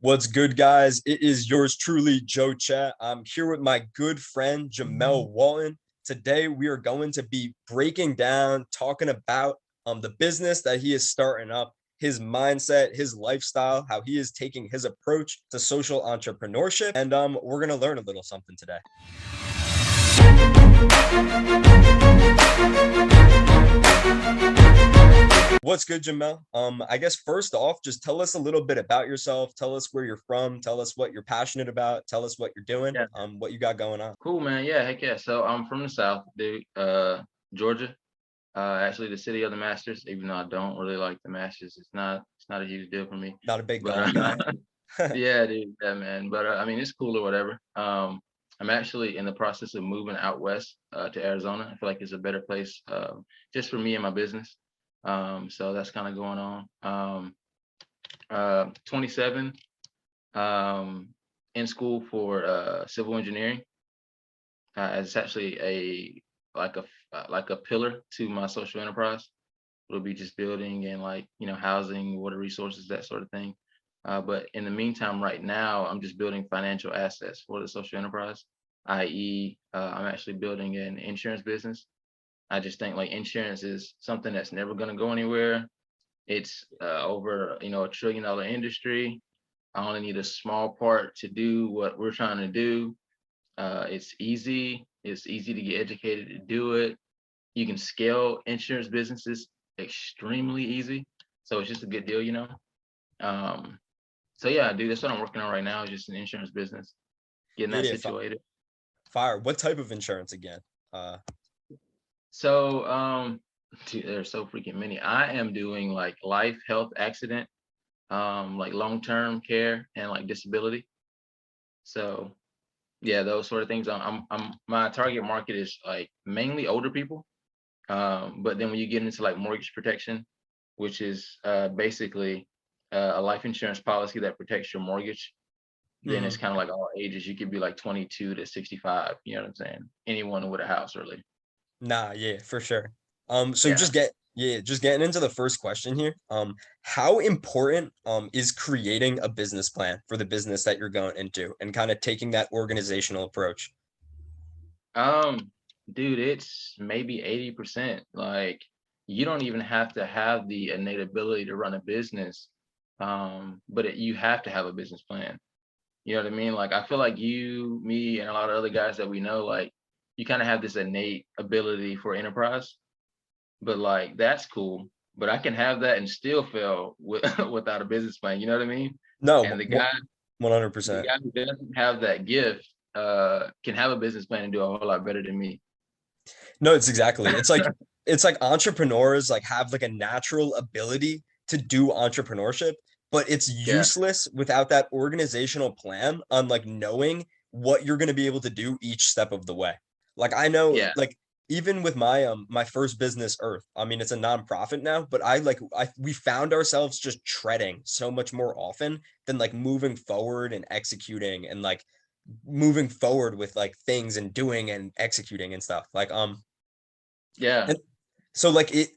What's good, guys? It is yours truly, Joe Chat. I'm here with my good friend, Jimmel Walton. Today, we are going to be breaking down, talking about the business that he is starting up, his mindset, his lifestyle, how he is taking his approach to social entrepreneurship. And we're going to learn a little something today. What's good, Jimmel? I guess first off, just tell us a little bit about yourself. Tell us where you're from. Tell us what you're passionate about. Tell us what you're doing. Yeah, What you got going on. cool, man. Yeah, heck yeah. So I'm from the South, dude, Georgia. Actually, the city of the Masters. Even though I don't really like the Masters, it's not a huge deal for me. Not a big But golf guy. yeah, dude, yeah, man. But I mean, it's cool or whatever. I'm actually in the process of moving out west to Arizona. I feel like it's a better place just for me and my business. So that's kind of going on. 27. In school for civil engineering. It's actually a pillar to my social enterprise. It'll be just building and housing, water resources, that sort of thing. But in the meantime, right now, I'm just building financial assets for the social enterprise, i.e., I'm actually building an insurance business. I just think like insurance is something that's never going to go anywhere. It's over $1 trillion industry. I only need a small part to do what we're trying to do. It's easy. It's easy to get educated to do it. You can scale insurance businesses extremely easy. So it's just a good deal. Um, so yeah, dude, that's what I'm working on right now, is just an insurance business, getting that Yeah, situated. fire. What type of insurance again? Uh, So dude, there's so freaking many. I am doing like life, health, accident, like long-term care and like disability. So yeah, those sort of things. I'm my target market is like mainly older people. But then when you get into like mortgage protection, which is basically a life insurance policy that protects your mortgage, then it's mhm. kind of like all ages. You could be like 22 to 65. You know what I'm saying? Anyone with a house, really. Nah, yeah, for sure. So Yeah. just getting into the first question here. How important is creating a business plan for the business that you're going into and kind of taking that organizational approach? Um, Dude, it's maybe 80%. Like, you don't even have to have the innate ability to run a business, but you have to have a business plan. You know what I mean? Like, I feel like you, me, and a lot of other guys that we know, like, you kind of have this innate ability for enterprise, but like, that's cool. But I can have that and still fail with, without a business plan. You know what I mean? No, And the 100%. guy who doesn't have that gift can have a business plan and do a whole lot better than me. No, it's like entrepreneurs like have like a natural ability to do entrepreneurship, but it's Yeah, useless without that organizational plan on like knowing what you're going to be able to do each step of the way. Like I know yeah, like even with my first business Earth, I mean it's a nonprofit now, but I we found ourselves just treading so much more often than like moving forward and executing and like moving forward with like things and doing and executing and stuff. yeah. And so like it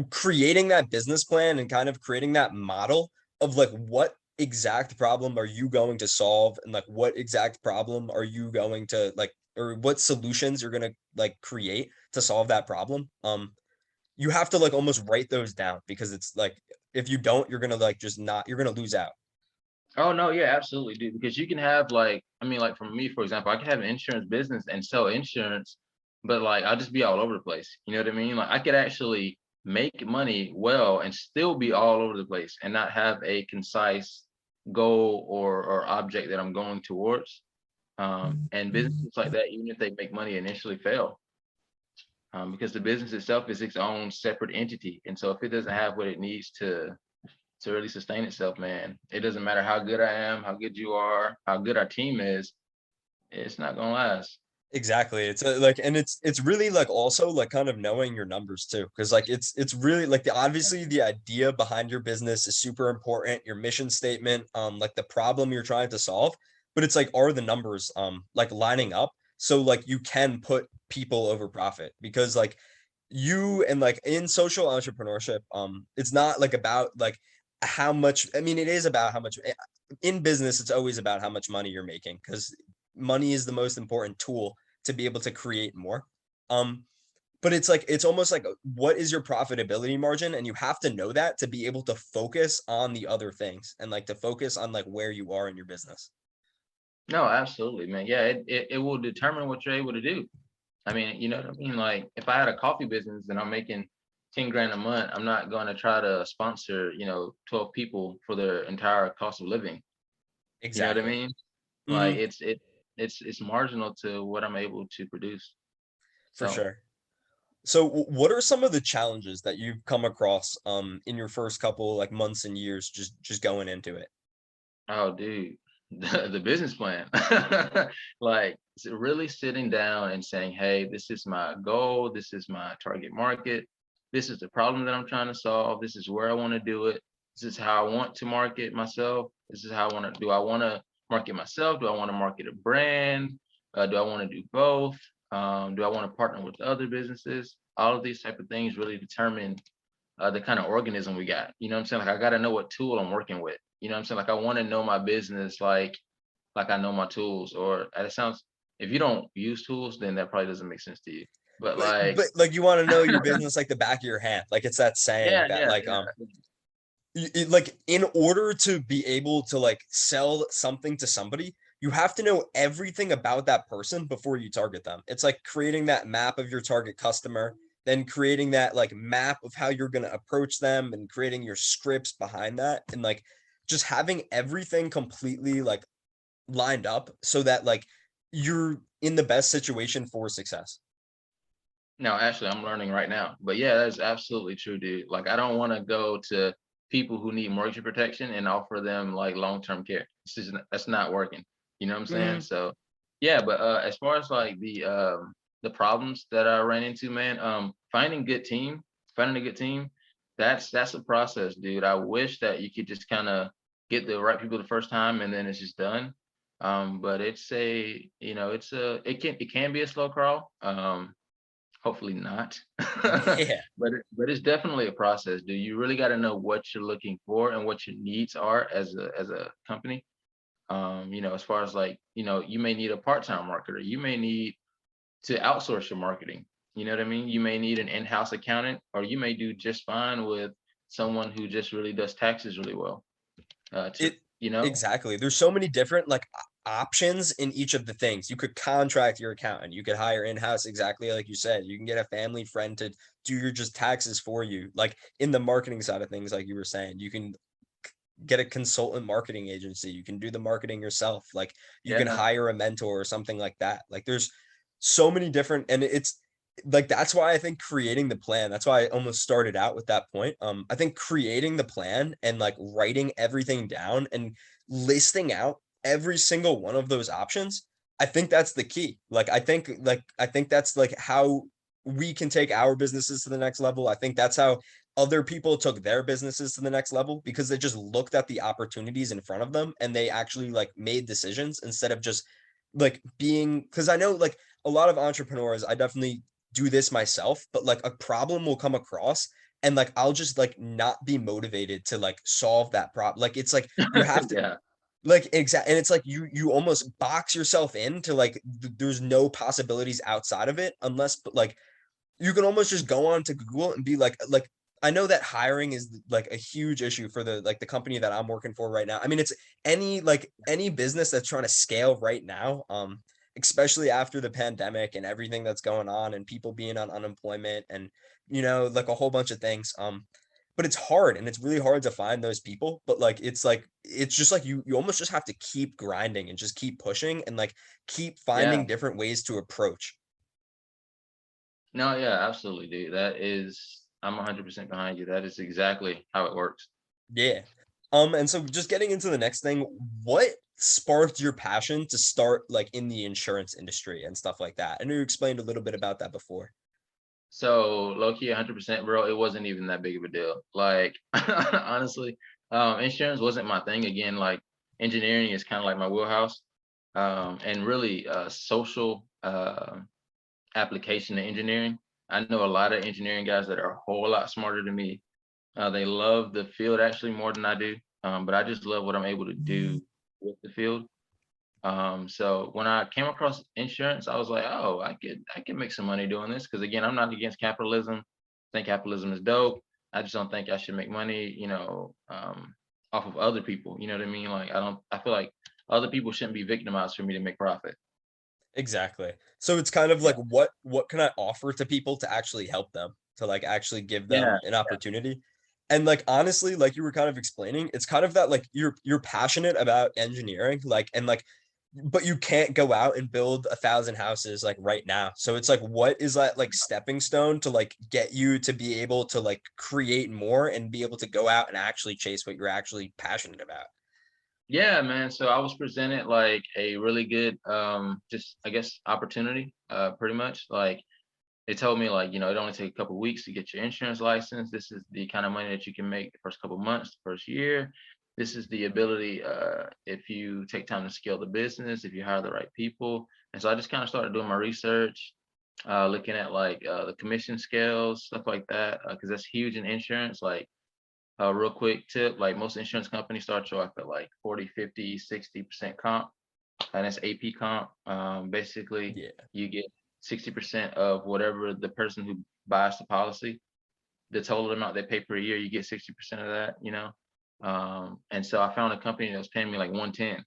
creating that business plan and kind of creating that model of like what exact problem are you going to solve and like what exact problem are you going to like or what solutions you're going to like create to solve that problem. You have to like almost write those down because it's like if you don't, you're going to like just not you're going to lose out. Oh no, yeah, absolutely, dude. Because you can have like, I mean, like for me, for example, I can have an insurance business and sell insurance, but like I'll just be all over the place. You know what I mean? Like I could actually make money well and still be all over the place and not have a concise goal or object that I'm going towards. And businesses like that, even if they make money, initially fail, because the business itself is its own separate entity. And so if it doesn't have what it needs to really sustain itself, man, it doesn't matter how good I am, how good you are, how good our team is, it's not gonna last. Exactly. It's like, and it's really like also like kind of knowing your numbers too, because like it's really like the obviously the idea behind your business is super important, your mission statement, like the problem you're trying to solve, but it's like are the numbers like lining up so like you can put people over profit because like you and like in social entrepreneurship, it's not like about like how much, I mean, it is about how much in business, it's always about how much money you're making, because money is the most important tool to be able to create more. Um, but it's like it's almost like what is your profitability margin? And you have to know that to be able to focus on the other things and like to focus on like where you are in your business. No, absolutely, man. Yeah, it will determine what you're able to do. I mean, you know what I mean? Like if I had a coffee business and I'm making 10 grand a month, I'm not going to try to sponsor, 12 people for their entire cost of living. You know what I Exactly. mean? Like Mhm, it's marginal to what I'm able to produce. for So, sure. So what are some of the challenges that you've come across in your first couple like months and years just going into it? oh dude, the business plan. Like really sitting down and saying, hey, this is my goal, this is my target market, this is the problem that I'm trying to solve, this is where I want to do it, this is how I want to market myself, this is how I want to do I want to market myself, do I want to market a brand, do I want to do both, do I want to partner with other businesses? All of these type of things really determine the kind of organism we got. You know what I'm saying? Like I got to know what tool I'm working with. You know what I'm saying? Like I want to know my business like I know my tools. Or it sounds, if you don't use tools, then that probably doesn't make sense to you. But But like you want to know your business like the back of your hand. Like it's that saying yeah, that yeah, like yeah, like in order to be able to like sell something to somebody, you have to know everything about that person before you target them. It's like creating that map of your target customer, then creating that like map of how you're going to approach them and creating your scripts behind that, and like just having everything completely like lined up so that like you're in the best situation for success. No, actually, I'm learning right now. But yeah, that's absolutely true, dude. Like, I don't want to go to people who need mortgage protection and offer them like long-term care. That's not working. You know what I'm saying? Mm, So, yeah. But as far as like the problems that I ran into, man, finding a good team, that's a process, dude. I wish that you could just kind of get the right people the first time and then it's just done. But it can be a slow crawl. Hopefully not. yeah. But it's definitely a process, dude. You really got to know what you're looking for and what your needs are as a company. As far as like, you may need a part-time marketer. You may need to outsource your marketing. You know what I mean? You may need an in-house accountant, or you may do just fine with someone who just really does taxes really well. To It you know, exactly. There's so many different like options in each of the things. You could contract your accountant. You could hire in-house exactly like you said. You can get a family friend to do your just taxes for you. Like in the marketing side of things, like you were saying, you can get a consultant marketing agency. You can do the marketing yourself. Like you can yeah, hire a mentor or something like that. Like there's so many different, and it's like that's why I think creating the plan, that's why I almost started out with that point. I think creating the plan and like writing everything down and listing out every single one of those options, I think that's the key. I think that's like how we can take our businesses to the next level. I think that's how other people took their businesses to the next level, because they just looked at the opportunities in front of them and they actually like made decisions instead of just like being, because I know like a lot of entrepreneurs, I definitely do this myself, but like a problem will come across and like I'll just like not be motivated to like solve that problem. Like it's like you have to yeah, like exact, and it's like you almost box yourself in to like there's no possibilities outside of it, unless but like you can almost just go on to Google and be like I know that hiring is like a huge issue for the like the company that I'm working for right now. I mean, it's any business that's trying to scale right now, especially after the pandemic and everything that's going on and people being on unemployment and like a whole bunch of things. But it's hard and it's really hard to find those people. But like it's just like you almost just have to keep grinding and just keep pushing and like keep yeah. finding different ways to approach. No, yeah, absolutely, dude. I'm 100% behind you. That is exactly how it works. Yeah. And so just getting into the next thing, what sparked your passion to start like in the insurance industry and stuff like that? I know you explained a little bit about that before. So low key 100%, bro, it wasn't even that big of a deal. Like honestly, insurance wasn't my thing. Again, like engineering is kind of like my wheelhouse. And really social application to engineering. I know a lot of engineering guys that are a whole lot smarter than me. They love the field actually more than I do. But I just love what I'm able to do with the field. So when I came across insurance, I was like, oh, I could make some money doing this. Because again, I'm not against capitalism. I think capitalism is dope. I just don't think I should make money, off of other people. You know what I mean? Like I feel like other people shouldn't be victimized for me to make profit. Exactly. So it's kind of Yeah. like what can I offer to people to actually help them, to like actually give Yeah. them an opportunity? And like honestly, like you were kind of explaining, it's kind of that like you're passionate about engineering, like and like but you can't go out and build 1,000 houses like right now. So it's like what is that like stepping stone to like get you to be able to like create more and be able to go out and actually chase what you're actually passionate about? Yeah, man. So I was presented like a really good just I guess opportunity, pretty much. Like they told me like, it only take a couple weeks to get your insurance license. This is the kind of money that you can make the first couple months, the first year. This is the ability if you take time to scale the business, if you hire the right people. And so I just kind of started doing my research, looking at like the commission scales, stuff like that, because that's huge in insurance. Like real quick tip, like most insurance companies start you off at like 40, 50, 60% comp, and that's AP comp. Basically, Yeah. you get 60% of whatever the person who buys the policy, the total amount they pay per year, you get 60% of that. And so I found a company that was paying me like 110.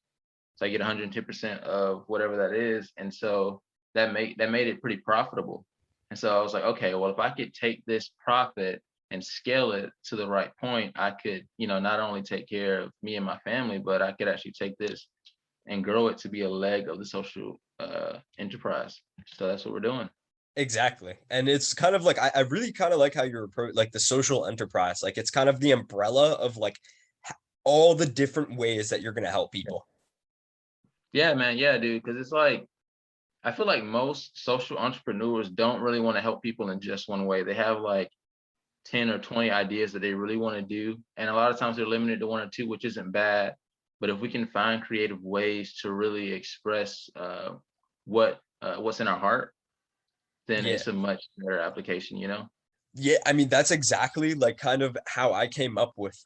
So I get 110% of whatever that is. And so that made it pretty profitable. And so I was like, okay, well, if I could take this profit and scale it to the right point, I could, not only take care of me and my family, but I could actually take this and grow it to be a leg of the social enterprise. So that's what we're doing. Exactly. And it's kind of like I really kind of like how you're like the social enterprise. Like it's kind of the umbrella of like all the different ways that you're going to help people. Yeah, man. Yeah, dude. Because it's like I feel like most social entrepreneurs don't really want to help people in just one way. They have like 10 or 20 ideas that they really want to do. And a lot of times they're limited to one or two, which isn't bad. But if we can find creative ways to really express what's in our heart, then Yeah. it's a much better application. Yeah, I mean that's exactly like kind of how I came up with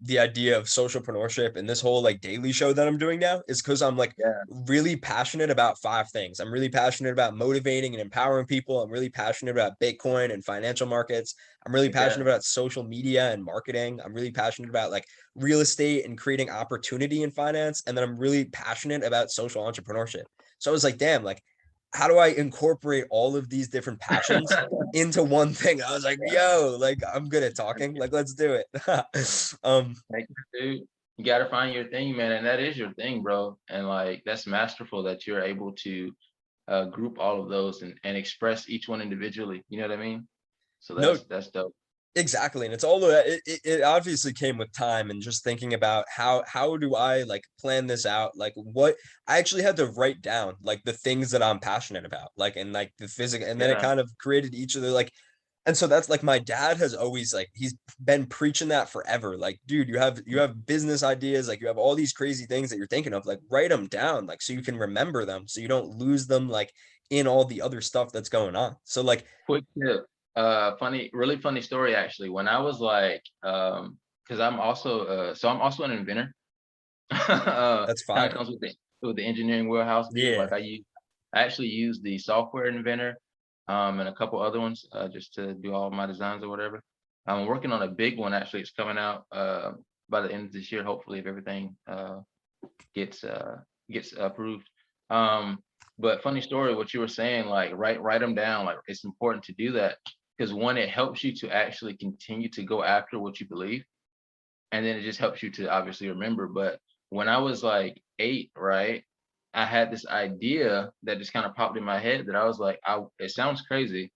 the idea of socialpreneurship and this whole like daily show that I'm doing now is because I'm like Yeah, really passionate about five things. I'm really passionate about motivating and empowering people. I'm really passionate about Bitcoin and financial markets. I'm really like that. passionate about social media and marketing. I'm really passionate about like real estate and creating opportunity in finance. And then I'm really passionate about social entrepreneurship. So I was like, damn, like how do I incorporate all of these different passions into one thing? I was like, Yeah, yo, like I'm good at talking. Like, let's do it. thank you, dude. You gotta find your thing, man, and that is your thing, bro. And like that's masterful that you're able to group all of those and express each one individually. You know what I mean? So No, that's dope. exactly. And it's all of that. It obviously came with time and just thinking about how do I like plan this out? Like what I actually had to write down like the things that I'm passionate about, like and like the physical, and then it Yeah, kind of created each of the like. And so that's like my dad has always like he's been preaching that forever. Like, dude, you have business ideas, like you have all these crazy things that you're thinking of, like write them down, like so you can remember them, so you don't lose them like in all the other stuff that's going on. So like quick tip. Really funny story actually. When I was like, because I'm also an inventor. that's Kind of fire. comes with the engineering wheelhouse, dude. Yeah, Like I actually use the software inventor, and a couple other ones, just to do all my designs or whatever. I'm working on a big one actually. It's coming out by the end of this year, hopefully, if everything gets gets approved. Um, but funny story, what you were saying, like write them down. Like it's important to do that because one, it helps you to actually continue to go after what you believe, and then it just helps you to obviously remember. But when I was like 8, right, I had this idea that just kind of popped in my head that I was like, it sounds crazy,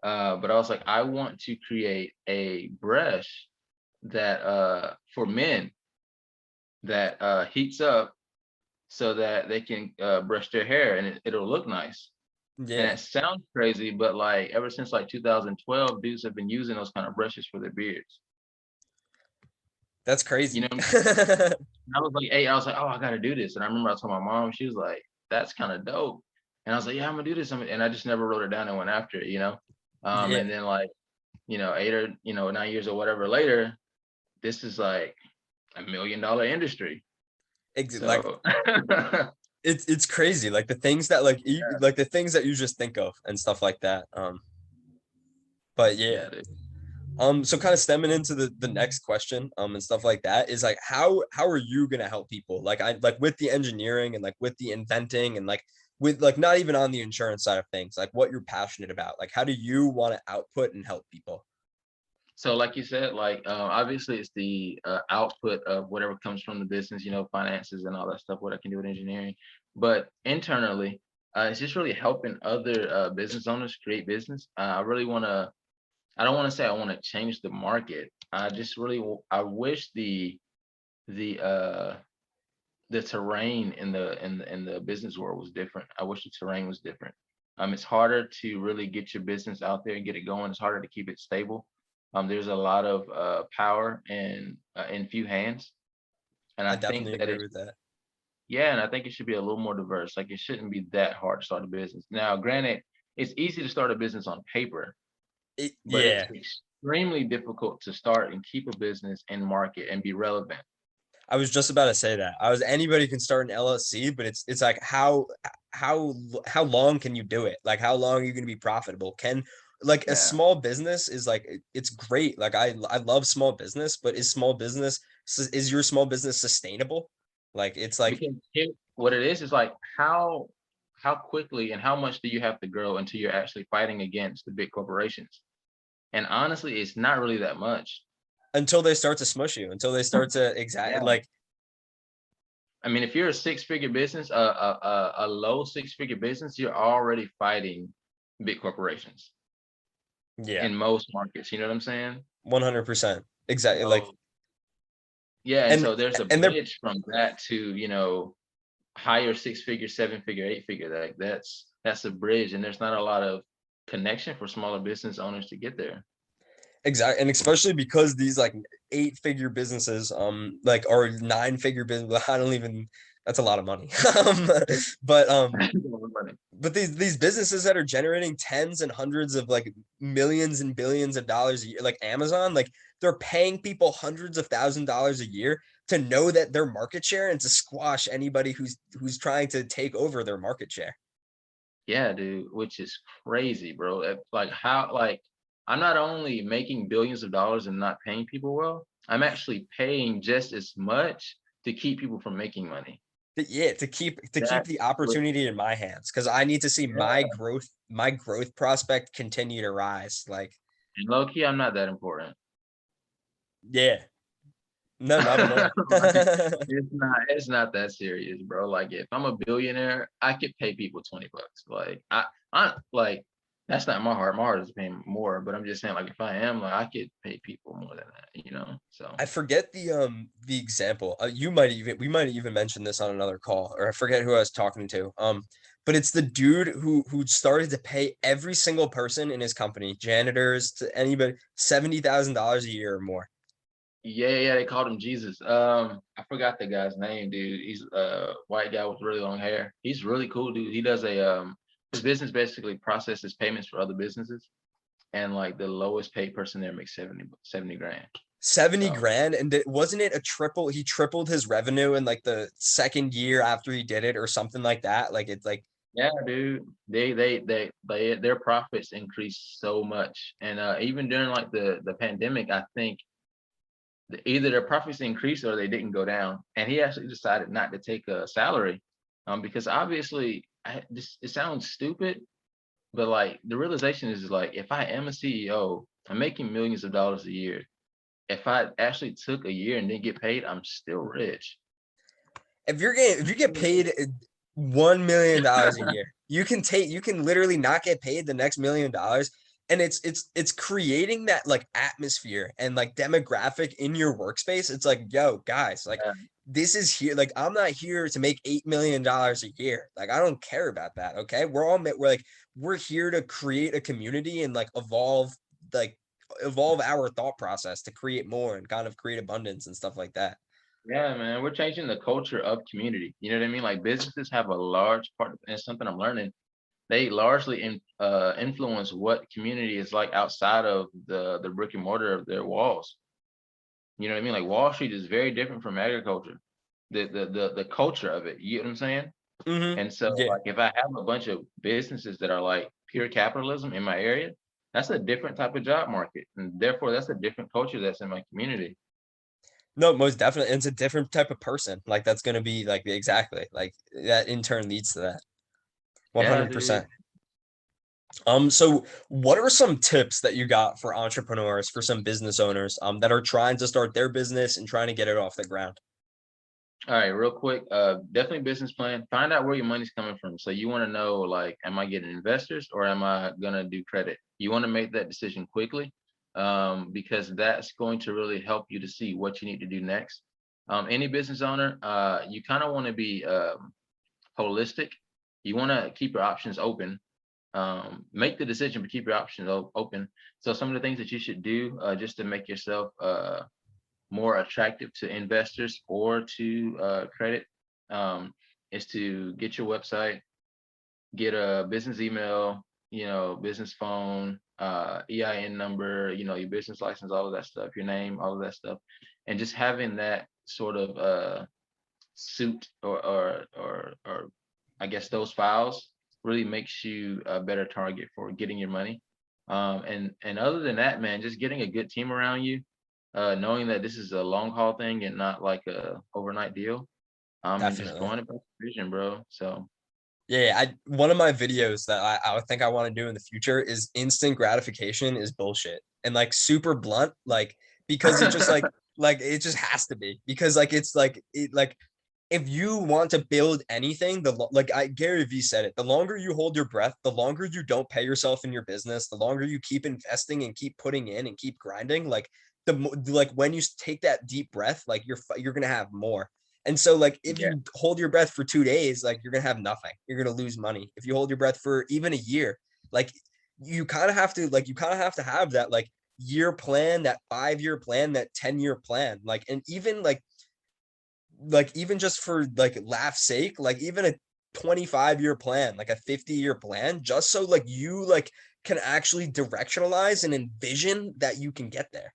but I was like, I want to create a brush that for men that heats up so that they can brush their hair and it'll look nice. And yeah. it sounds crazy, but like ever since like 2012, dudes have been using those kind of brushes for their beards. That's You crazy. know, I was like 8, I was like, oh, I gotta do this. And I remember I told my mom, she was like, that's kind of dope. And I was like, yeah, I'm gonna do this. And I just never wrote it down and went after it. Yeah. And then like, 8 or 9 years or whatever later, this is like $1 million industry. Like So it's crazy. Like the things that like the things that you just think of and stuff like that. But yeah. yeah, dude. So kind of stemming into the next question, and stuff like that is like how are you gonna help people? Like I like with the engineering and like with the inventing and like with like not even on the insurance side of things, like what you're passionate about. Like how do you want to output and help people? So like you said, like obviously it's the output of whatever comes from the business, finances and all that stuff, what I can do with engineering. But internally, it's just really helping other business owners create business. I don't want to say I want to change the market. I just really, I wish the uh the terrain in the business world was different. I wish the terrain was different. It's harder to really get your business out there and get it going. It's harder to keep it stable. There's a lot of power in few hands, and I I think definitely that agree it with that. yeah, and I think it should be a little more diverse. Like it shouldn't be that hard to start a business. Now, granted, it's easy to start a business on paper, but it's Yeah. extremely difficult to start and keep a business and market and be relevant. I was just about to say that. I was anybody can start an LLC, but it's like how long can you do it? Like how long are you going to be profitable? Can like a Yeah. small business is like it's great. Like I love small business, but is your small business sustainable? Like it's like Because what it is like how quickly and how much do you have to grow until you're actually fighting against the big corporations? And honestly, it's not really that much. until they start to smush you, until they start to exact Yeah. like I mean, if you're a six-figure business, a low six-figure business, you're already fighting big corporations yeah, in most markets. You know what I'm saying? 100%. Exactly. Like So yeah, and and so there's a and they're bridge from that to higher six-figure, seven-figure, eight-figure. Like that's a bridge, and there's not a lot of connection for smaller business owners to get there. exactly, and especially because these like eight-figure businesses, like or nine-figure business. I don't even. That's a lot of money. But but these businesses that are generating tens and hundreds of like millions and billions of dollars a year, like Amazon, like they're paying people hundreds of $1,000s a year to know that their market share and to squash anybody who's trying to take over their market share. Yeah, dude, which is crazy, bro. Like how like I'm not only making billions of dollars and not paying people well, I'm actually paying just as much to keep people from making money. Yeah, to keep That's the what, opportunity in my hands because I need to see yeah. my growth prospect continue to rise. Like, And low key, I'm not that important. yeah, no, not at all. Like, it's not that serious, bro. Like if I'm a billionaire, I could pay people $20. Like I like that's not my heart. My heart is paying more, but I'm just saying, like if I am, like I could pay people more than that. So I forget the example. You might even we might even mention this on another call, or I forget who I was talking to. But it's the dude who started to pay every single person in his company, janitors to anybody, $70,000 a year or more. yeah, they called him Jesus. I forgot the guy's name, dude. He's a white guy with really long hair. He's really cool, dude. He does his business basically processes payments for other businesses, and like the lowest paid person there makes 70 grand. 70 So grand, and wasn't it a triple? He tripled his revenue in like the second year after he did it, or something like that. Like it's like yeah, dude, their profits increased so much, and even during like the pandemic, I think either their profits increased or they didn't go down. And he actually decided not to take a salary, because obviously, it sounds stupid, but like the realization is like if I am a CEO, I'm making millions of dollars a year. If I actually took a year and didn't get paid, I'm still rich. if you get paid $1 million a year, you can literally not get paid the next $1 million. And it's creating that like atmosphere and like demographic in your workspace. It's like, yo, guys, like Yeah, this is here. Like, I'm not here to make $8 million a year. Like, I don't care about that. Okay. We're like, we're here to create a community and like evolve our thought process to create more and kind of create abundance and stuff like that. yeah, man, we're changing the culture of community. You know what I mean? Like businesses have a large part, and something I'm learning. They largely influence what community is like outside of the brick and mortar of their walls. You know what I mean? Like Wall Street is very different from agriculture. the culture of it. You know what I'm saying? Mm-hmm. And so, Yeah. like, if I have a bunch of businesses that are like pure capitalism in my area, that's a different type of job market, and therefore that's a different culture that's in my community. No, most definitely. It's a different type of person. Like that's gonna be like exactly like that in turn leads to that. Yeah, dude. 100%. So what are some tips that you got for entrepreneurs, for some business owners, that are trying to start their business and trying to get it off the ground? All right, real quick. Definitely business plan. Find out where your money's coming from. So you want to know, like, am I getting investors or am I gonna do credit? You want to make that decision quickly, because that's going to really help you to see what you need to do next. Any business owner, you kind of want to be holistic. You want to keep your options open. Make the decision, but keep your options open. So some of the things that you should do, just to make yourself more attractive to investors or to credit, is to get your website, get a business email, business phone, EIN number, your business license, all of that stuff, your name, all of that stuff, and just having that sort of suit or I guess those files really makes you a better target for getting your money. And other than that, man, just getting a good team around you, knowing that this is a long haul thing and not like a overnight deal, and just Definitely. going about the vision, bro. So Yeah, I one of my videos that I would think I want to do in the future is instant gratification is bullshit. And like super blunt, like because it just like it just has to be because like it's like it like if you want to build anything, like Gary Vee said it, the longer you hold your breath, the longer you don't pay yourself in your business, the longer you keep investing and keep putting in and keep grinding, like like when you take that deep breath, like you're gonna have more. And so, like, if yeah. you hold your breath for 2 days, like you're gonna have nothing. You're gonna lose money. If you hold your breath for even a year, like you kind of have to have that like year plan, that 5 year plan, that 10 year plan. Like, and even like even just for like laugh's sake, like even a 25-year plan, like a 50-year plan, just so like you like can actually directionalize and envision that you can get there.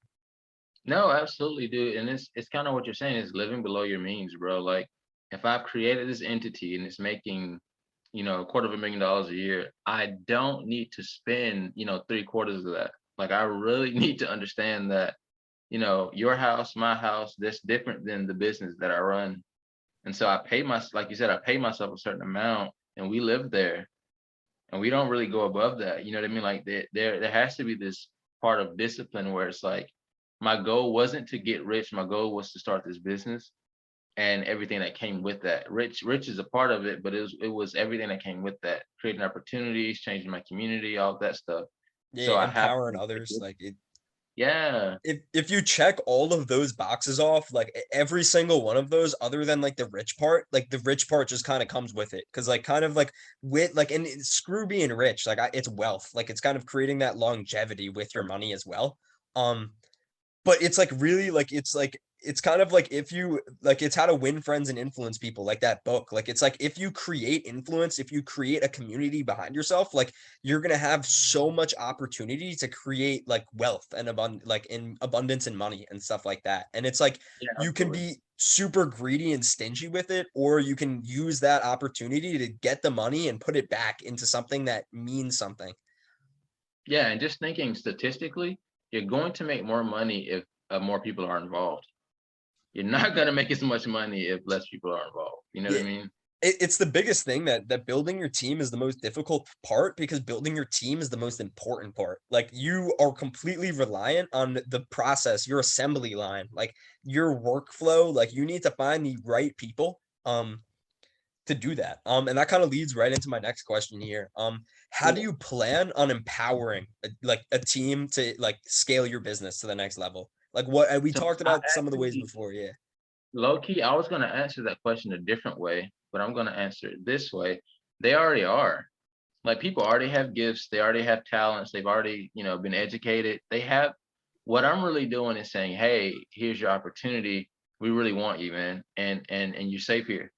No, absolutely, dude. And it's kind of what you're saying is living below your means, bro. Like, if I've created this entity and it's making, $250,000 a year, I don't need to spend, three-quarters of that. Like, I really need to understand that, your house, my house, that's different than the business that I run. And so like you said, I pay myself a certain amount and we live there and we don't really go above that. You know what I mean? Like there has to be this part of discipline where it's like my goal wasn't to get rich. My goal was to start this business and everything that came with that. Rich is a part of it, but it was everything that came with that, creating opportunities, changing my community, all that stuff. So Yeah, I have empowering others, to, like it yeah. if you check all of those boxes off, like every single one of those, other than like the rich part, like the rich part just kind of comes with it. Cause like kind of like with like and screw being rich, like it's wealth. Like it's kind of creating that longevity with your money as well. Um, but it's like really like it's kind of like if you like it's how to win friends and influence people like that book. Like it's like if you create influence, if you create a community behind yourself, like you're gonna have so much opportunity to create like wealth and like in abundance and money and stuff like that. And it's like Yeah, you can absolutely. be super greedy and stingy with it, or you can use that opportunity to get the money and put it back into something that means something. Yeah, and just thinking statistically, you're going to make more money if more people are involved. You're not gonna make as much money if less people are involved. You know what Yeah, I mean? it's the biggest thing that building your team is the most difficult part because building your team is the most important part. Like you are completely reliant on the process, your assembly line, like your workflow. Like you need to find the right people to do that. And that kind of leads right into my next question here. How do Cool. you plan on empowering like a team to like scale your business to the next level? Like what we So talked I about some of the ways actually, before, yeah. low key, I was gonna answer that question a different way, but I'm gonna answer it this way. They already are. Like, people already have gifts, they already have talents, they've already, been educated. They have what I'm really doing is saying, hey, here's your opportunity. We really want you, man. And you're safe here.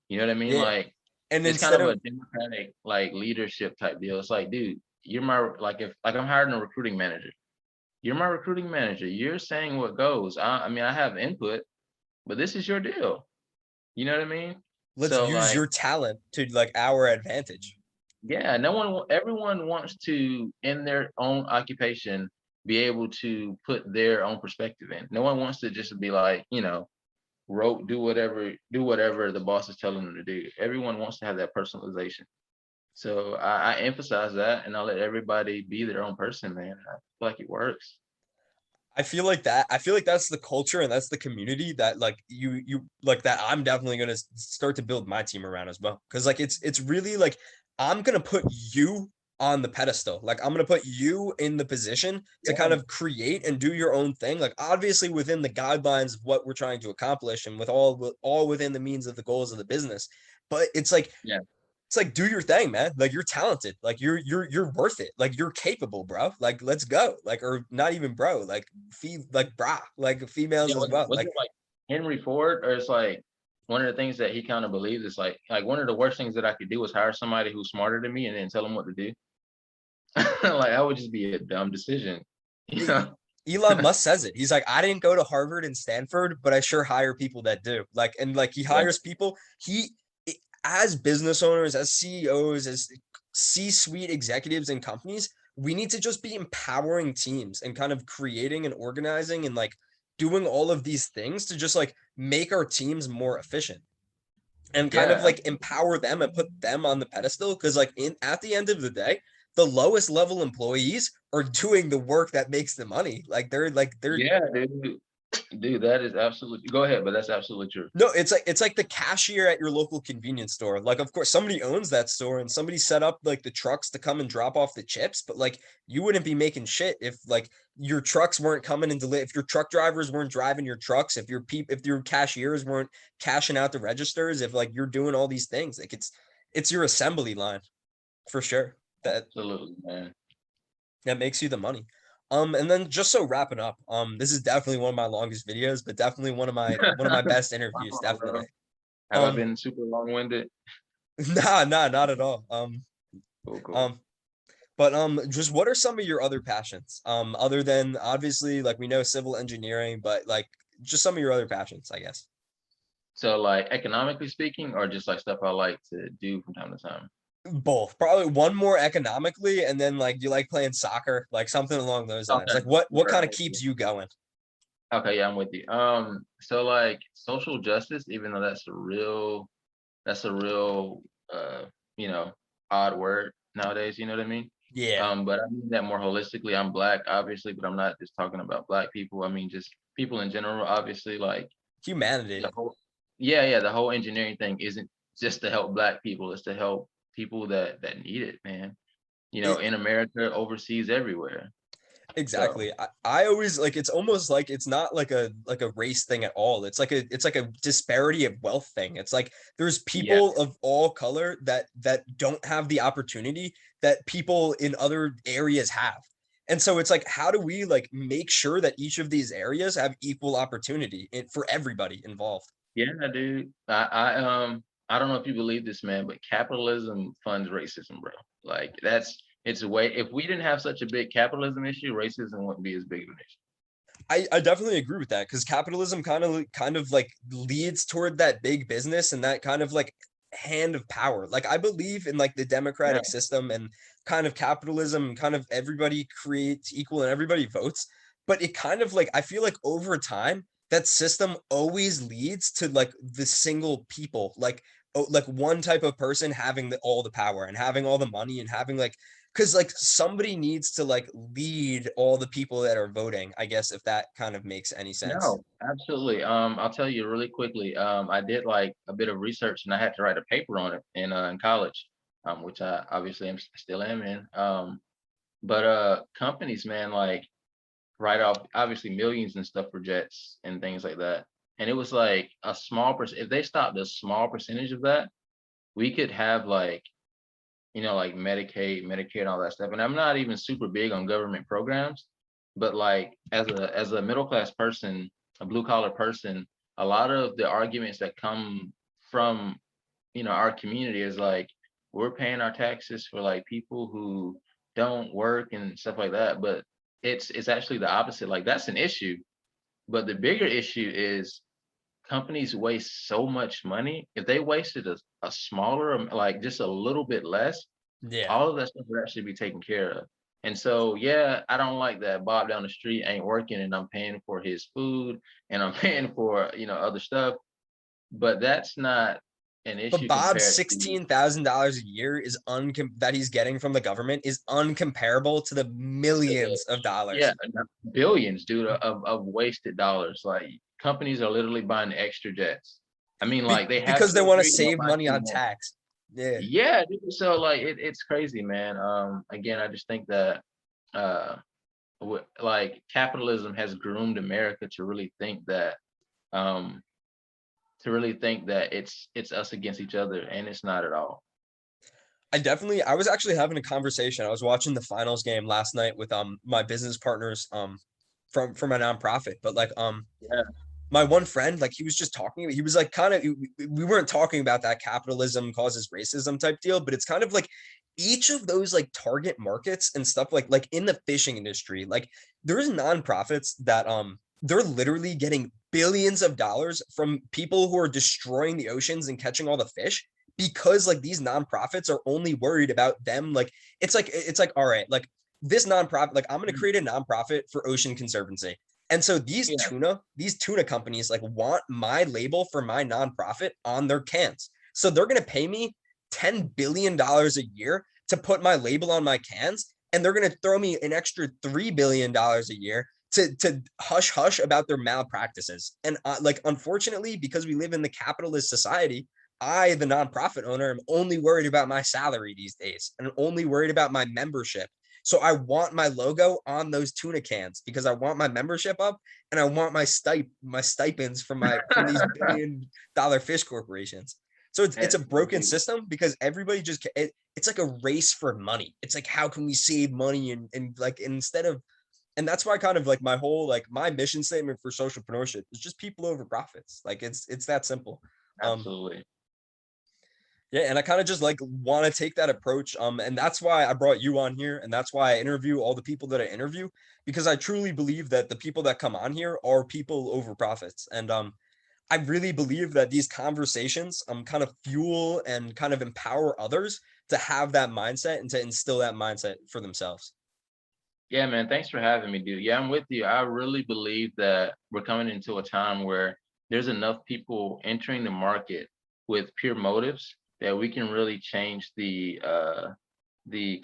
You know what I mean? Yeah. Like, And it's kind instead of a of democratic like leadership type deal. It's like, dude, you're my like if like I'm hiring a recruiting manager. You're my recruiting manager. You're saying what goes. I mean, I have input, but this is your deal. You know what I mean? Let's So use like, your talent to like our advantage. yeah, everyone wants to, in their own occupation, be able to put their own perspective in. No one wants to just be like, do whatever the boss is telling them to do. Everyone wants to have that personalization. So I emphasize that, and I let everybody be their own person, man. I feel like it works. I feel like that's the culture and that's the community that like you like that I'm definitely gonna start to build my team around as well. Cause like it's really like I'm gonna put you on the pedestal. Like I'm gonna put you in the position to kind Yeah, of create and do your own thing. Like obviously within the guidelines of what we're trying to accomplish and with all within the means of the goals of the business. But yeah. it's like do your thing, man. Like you're talented. Like you're worth it. Like you're capable, bro. Like let's go. Like or not even bro. Like like brah. Like Yeah, females as well. was Like it like Henry Ford, or it's like one of the things that he kind of believes is like one of the worst things that I could do is hire somebody who's smarter than me and then tell them what to do. Like that would just be a dumb decision, you E- know? Elon Musk says it. He's like, I didn't go to Harvard and Stanford, but I sure hire people that do. Like, and like he Yeah, hires people. As business owners, as CEOs, as C-suite executives in companies, we need to just be empowering teams and kind of creating and organizing and like doing all of these things to just like make our teams more efficient and kind of yeah, like empower them and put them on the pedestal because like in at the end of the day the lowest level employees are doing the work that makes the money like they're yeah, dude, that is absolutely. Go ahead, but that's absolutely true. no, it's like the cashier at your local convenience store. Like, of course, somebody owns that store and somebody set up like the trucks to come and drop off the chips, but like you wouldn't be making shit if like your trucks weren't coming and if your truck drivers weren't driving your trucks, if your cashiers weren't cashing out the registers, if like you're doing all these things, like it's your assembly line for sure. Absolutely, man. That makes you the money. And then just so wrapping up, this is definitely one of my longest videos, but definitely one of my best interviews, Wow, definitely. bro. Have I Um, been super long-winded? nah, not at all. Cool, cool. Um, but just what are some of your other passions? Other than obviously like we know civil engineering, but like just some of your other passions, I guess. So, like, economically speaking, or just like stuff I like to do from time to time? Both. Probably one more economically, and then like you like playing soccer, like something along those lines. Okay. Like what Right, kind I'm of with you. keeps you going? Okay, yeah, I'm with you. So like social justice, even though that's a real you know, odd word nowadays, you know what I mean? Yeah, But I mean that more holistically. I'm black, obviously, but I'm not just talking about black people. I mean just people in general, obviously, like humanity. the whole yeah, yeah, the whole engineering thing isn't just to help black people, it's to help people that need it, man. You know, It in America, overseas, everywhere. So Exactly. I always like it's almost like it's not like a race thing at all. It's like a disparity of wealth thing. It's like there's yeah, people of all color that don't have the opportunity that people in other areas have. And so it's like how do we like make sure that each of these areas have equal opportunity for everybody involved? yeah, dude. I don't know if you believe this, man, but capitalism funds racism, bro. Like it's a way. If we didn't have such a big capitalism issue, racism wouldn't be as big of an issue. I definitely agree with that because capitalism kind of like leads toward that big business and that kind of like hand of power. Like I believe in like the Yeah, democratic system and kind of capitalism and kind of everybody creates equal and everybody votes. But it kind of like I feel like over time that system always leads to like the single people, like one type of person having all the power and having all the money and having like because like somebody needs to like lead all the people that are voting, I guess, if that kind of makes any sense. no, absolutely. I'll tell you really quickly. I did like a bit of research, and I had to write a paper on it in college, which I obviously still am in. But companies, man, like write off obviously millions and stuff for jets and things like that. And it was like a small percent. If they stopped a small percentage of that, we could have like, like Medicaid, Medicare, and all that stuff. And I'm not even super big on government programs, but like as a middle class person, a blue collar person, a lot of the arguments that come from our community is like we're paying our taxes for like people who don't work and stuff like that. But it's actually the opposite. Like that's an issue, but the bigger issue is companies waste so much money. If they wasted a smaller, like just a little bit less, Yeah. all of that stuff would actually be taken care of. And so, yeah, I don't like that Bob down the street ain't working and I'm paying for his food and I'm paying for, other stuff. But that's not an But issue Bob's compared to $16,000 a year is that he's getting from the government is uncomparable to the the millions of yeah, dollars. billions, dude, of wasted dollars. Like companies are literally buying extra jets. I mean, like they have Because two they or want to three, and they'll save buy money two on more. tax. Yeah. Yeah, dude, so like it's crazy, man. Again, I just think that uh like capitalism has groomed America um to really think that it's us against each other, and it's not at all. I was actually having a conversation. I was watching the finals game last night with my business partners from my nonprofit. But like Yeah, my one friend, like he was just talking, he was like kind of we weren't talking about that capitalism causes racism type deal, but it's kind of like each of those like target markets and stuff like in the fishing industry, like there's nonprofits that they're literally getting billions of dollars from people who are destroying the oceans and catching all the fish because like these nonprofits are only worried about them. Like it's like all right, like this nonprofit, like I'm going to mm, create a nonprofit for ocean conservancy, and so yeah, these tuna companies like want my label for my nonprofit on their cans. So they're going to pay me $10 billion a year to put my label on my cans, and they're going to throw me an extra $3 billion a year to hush hush about their malpractices. And like unfortunately, because we live in the capitalist society, I, the nonprofit owner, am only worried about my salary these days, and I'm only worried about my membership. So I want my logo on those tuna cans because I want my membership up, and I want my stipends from these $1 billion fish corporations. So it's a broken dude, system because everybody it's like a race for money. It's like how can we save money and like instead of, and that's why kind of like my whole like my mission statement for socialpreneurship is just people over profits. Like it's that simple. Um absolutely. yeah, and I kind of just like want to take that approach. And that's why I brought you on here, and that's why I interview all the people that I interview, because I truly believe that the people that come on here are people over profits. And I really believe that these conversations kind of fuel and kind of empower others to have that mindset and to instill that mindset for themselves. Yeah, man, thanks for having me, dude. Yeah, I'm with you. I really believe that we're coming into a time where there's enough people entering the market with pure motives that we can really change the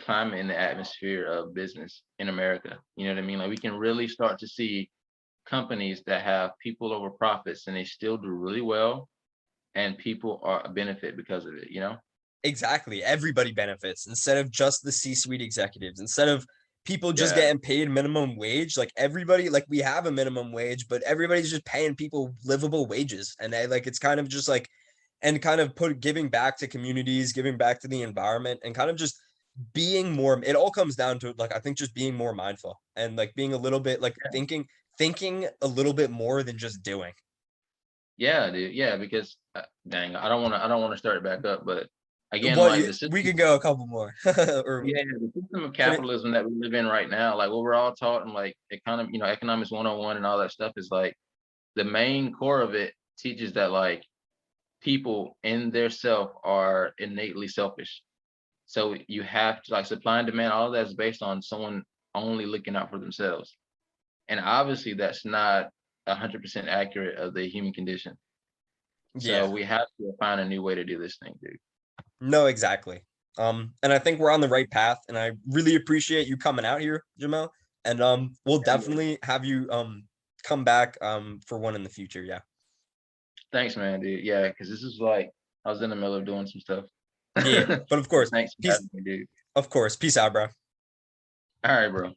climate and the atmosphere of business in America. You know what I mean? Like we can really start to see companies that have people over profits and they still do really well, and people are benefit because of it, you know? Exactly. Everybody benefits instead of just the C-suite executives. Instead of people just Yeah. getting paid minimum wage, like everybody, like we have a minimum wage, but everybody's just paying people livable wages. And like it's kind of just like, and kind of giving back to communities, giving back to the environment, and kind of just being more. It all comes down to like I think just being more mindful and like being a little bit like thinking a little bit more than just doing. Yeah, dude. Yeah, because dang, I don't want to start it back up, but again, What like the we system, could go a couple more or yeah, the system of finish. capitalism that we live in right now, like what we're all taught in like economics 101 and all that stuff is like the main core of it teaches that like people in their self are innately selfish. So you have to like supply and demand, all of that is based on someone only looking out for themselves. And obviously that's not 100% accurate of the human condition. So Yeah. we have to find a new way to do this thing, dude. No, exactly. And I think we're on the right path, and I really appreciate you coming out here, Jamel. And we'll definitely have you come back for one in the future. Yeah. Thanks, man, dude. Yeah, because this is like I was in the middle of doing some stuff. Yeah. But of So course, thanks for peace. having me, dude. Of course, peace out, bro. All right, bro.